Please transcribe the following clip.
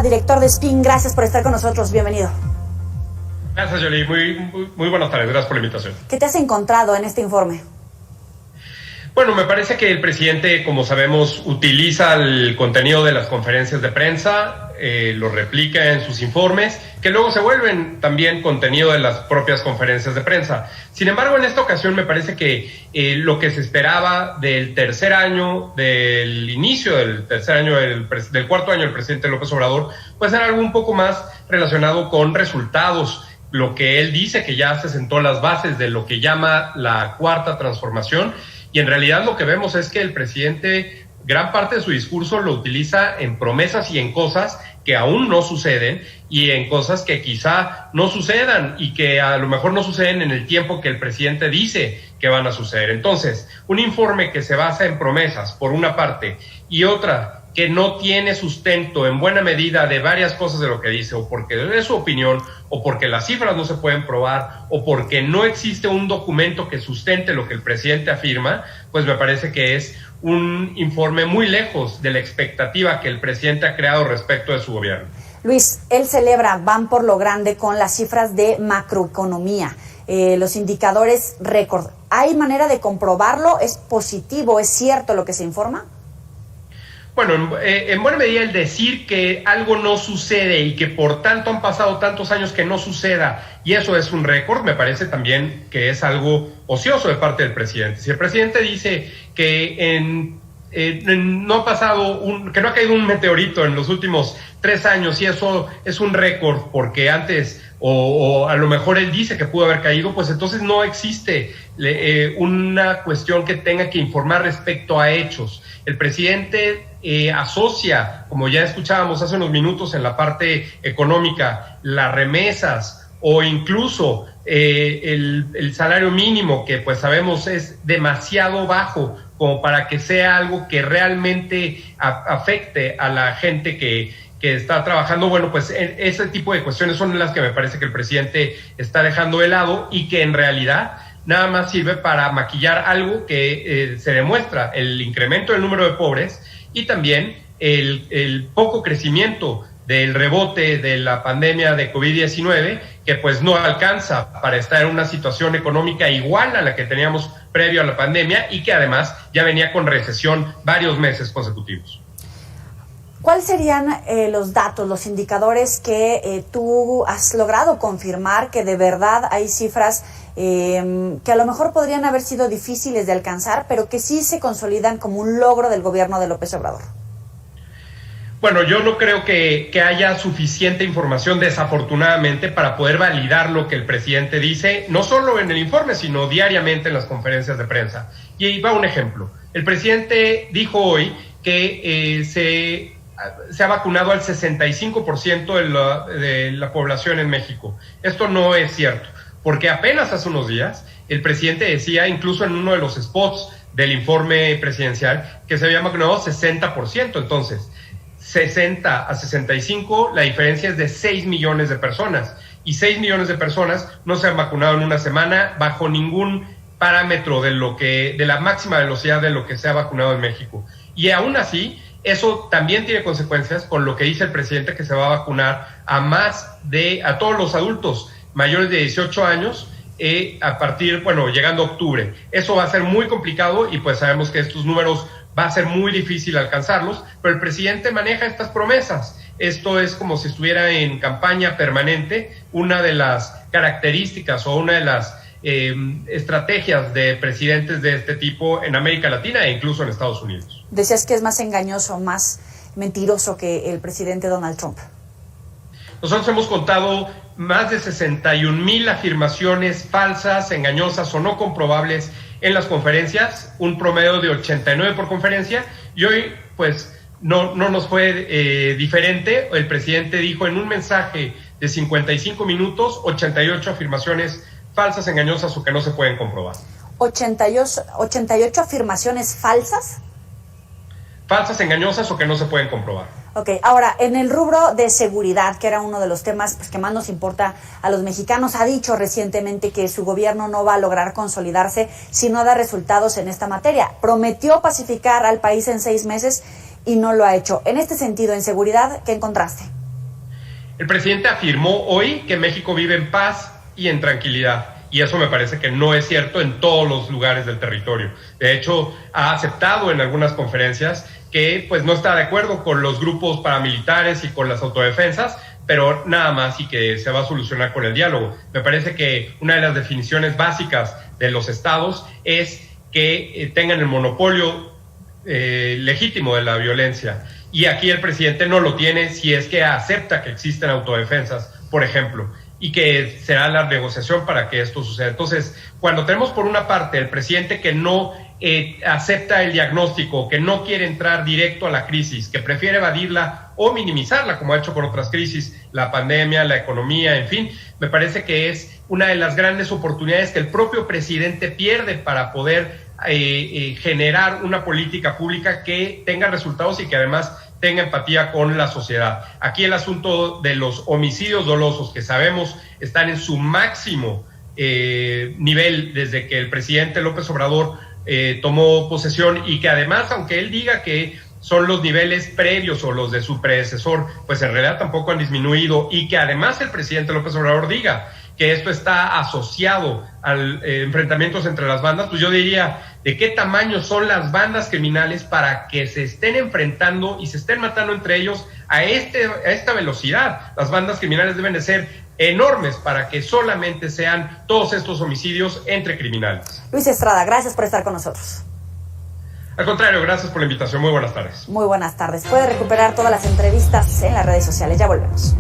Director de SPIN, gracias por estar con nosotros, bienvenido. Gracias, Yoli, muy buenas tardes, gracias por la invitación. ¿Qué te has encontrado en este informe? Bueno, me parece que el presidente, como sabemos, utiliza el contenido de las conferencias de prensa, lo replica en sus informes, que luego se vuelven también contenido de las propias conferencias de prensa. Sin embargo, en esta ocasión me parece que lo que se esperaba del tercer año, del inicio del tercer año, del cuarto año del presidente López Obrador, pues era algo un poco más relacionado con resultados. Lo que él dice que ya se sentó las bases de lo que llama la cuarta transformación, y en realidad lo que vemos es que el presidente, gran parte de su discurso lo utiliza en promesas y en cosas que aún no suceden y en cosas que quizá no sucedan y que a lo mejor no suceden en el tiempo que el presidente dice que van a suceder. Entonces, un informe que se basa en promesas, por una parte, y otra que no tiene sustento en buena medida de varias cosas de lo que dice, o porque es su opinión, o porque las cifras no se pueden probar, o porque no existe un documento que sustente lo que el presidente afirma, pues me parece que es un informe muy lejos de la expectativa que el presidente ha creado respecto de su gobierno. Luis, él celebra, van por lo grande con las cifras de macroeconomía, los indicadores récord. ¿Hay manera de comprobarlo? ¿Es positivo? ¿Es cierto lo que se informa? Bueno, en buena medida el decir que algo no sucede y que por tanto han pasado tantos años que no suceda, y eso es un récord, me parece también que es algo ocioso de parte del presidente. Si el presidente dice que no ha pasado que no ha caído un meteorito en los últimos 3 años y eso es un récord porque antes o a lo mejor él dice que pudo haber caído, pues entonces no existe una cuestión que tenga que informar respecto a hechos. El presidente asocia, como ya escuchábamos hace unos minutos en la parte económica, las remesas o incluso el salario mínimo, que pues sabemos es demasiado bajo como para que sea algo que realmente afecte a la gente que está trabajando. Bueno, pues ese tipo de cuestiones son las que me parece que el presidente está dejando de lado y que en realidad nada más sirve para maquillar algo que se demuestra, el incremento del número de pobres y también el poco crecimiento del rebote de la pandemia de COVID-19, que pues no alcanza para estar en una situación económica igual a la que teníamos previo a la pandemia y que además ya venía con recesión varios meses consecutivos. ¿Cuáles serían los datos, los indicadores que tú has logrado confirmar que de verdad hay cifras que a lo mejor podrían haber sido difíciles de alcanzar, pero que sí se consolidan como un logro del gobierno de López Obrador? Bueno, yo no creo que haya suficiente información, desafortunadamente, para poder validar lo que el presidente dice, no solo en el informe, sino diariamente en las conferencias de prensa. Y ahí va un ejemplo. El presidente dijo hoy que se ha vacunado al 65% de la población en México. Esto no es cierto, porque apenas hace unos días el presidente decía, incluso en uno de los spots del informe presidencial, que se había vacunado 60%. Entonces, 60 a 65, la diferencia es de 6 millones de personas. Y 6 millones de personas no se han vacunado en una semana bajo ningún parámetro de la máxima velocidad de lo que se ha vacunado en México. Y aún así, eso también tiene consecuencias con lo que dice el presidente, que se va a vacunar a todos los adultos mayores de 18 años llegando a octubre. Eso va a ser muy complicado y pues sabemos que estos números va a ser muy difícil alcanzarlos, pero el presidente maneja estas promesas. Esto es como si estuviera en campaña permanente. Una de las características o una de las estrategias de presidentes de este tipo en América Latina e incluso en Estados Unidos. Decías que es más engañoso, más mentiroso que el presidente Donald Trump. Nosotros hemos contado más de 61,000 afirmaciones falsas, engañosas o no comprobables en las conferencias, un promedio de 89 por conferencia, y hoy pues no nos fue diferente. El presidente dijo en un mensaje de 55 minutos 88 afirmaciones falsas, engañosas o que no se pueden comprobar. 88 afirmaciones falsas. Falsas, engañosas o que no se pueden comprobar. Ok, ahora, en el rubro de seguridad, que era uno de los temas que más nos importa a los mexicanos, ha dicho recientemente que su gobierno no va a lograr consolidarse si no da resultados en esta materia. Prometió pacificar al país en 6 meses y no lo ha hecho. En este sentido, en seguridad, ¿qué encontraste? El presidente afirmó hoy que México vive en paz y en tranquilidad, y eso me parece que no es cierto en todos los lugares del territorio. De hecho, ha aceptado en algunas conferencias que pues no está de acuerdo con los grupos paramilitares y con las autodefensas, pero nada más, y que se va a solucionar con el diálogo. Me parece que una de las definiciones básicas de los estados es que tengan el monopolio legítimo de la violencia, y aquí el presidente no lo tiene si es que acepta que existen autodefensas, por ejemplo, y que será la negociación para que esto suceda. Entonces, cuando tenemos por una parte el presidente que no acepta el diagnóstico, que no quiere entrar directo a la crisis, que prefiere evadirla o minimizarla, como ha hecho con otras crisis, la pandemia, la economía, en fin, me parece que es una de las grandes oportunidades que el propio presidente pierde para poder generar una política pública que tenga resultados y que además tenga empatía con la sociedad. Aquí el asunto de los homicidios dolosos, que sabemos están en su máximo nivel desde que el presidente López Obrador tomó posesión, y que además, aunque él diga que son los niveles previos o los de su predecesor, pues en realidad tampoco han disminuido, y que además el presidente López Obrador diga que esto está asociado al enfrentamientos entre las bandas, pues yo diría, ¿de qué tamaño son las bandas criminales para que se estén enfrentando y se estén matando entre ellos a esta velocidad? Las bandas criminales deben de ser enormes para que solamente sean todos estos homicidios entre criminales. Luis Estrada, gracias por estar con nosotros. Al contrario, gracias por la invitación. Muy buenas tardes. Muy buenas tardes. Puede recuperar todas las entrevistas en las redes sociales. Ya volvemos.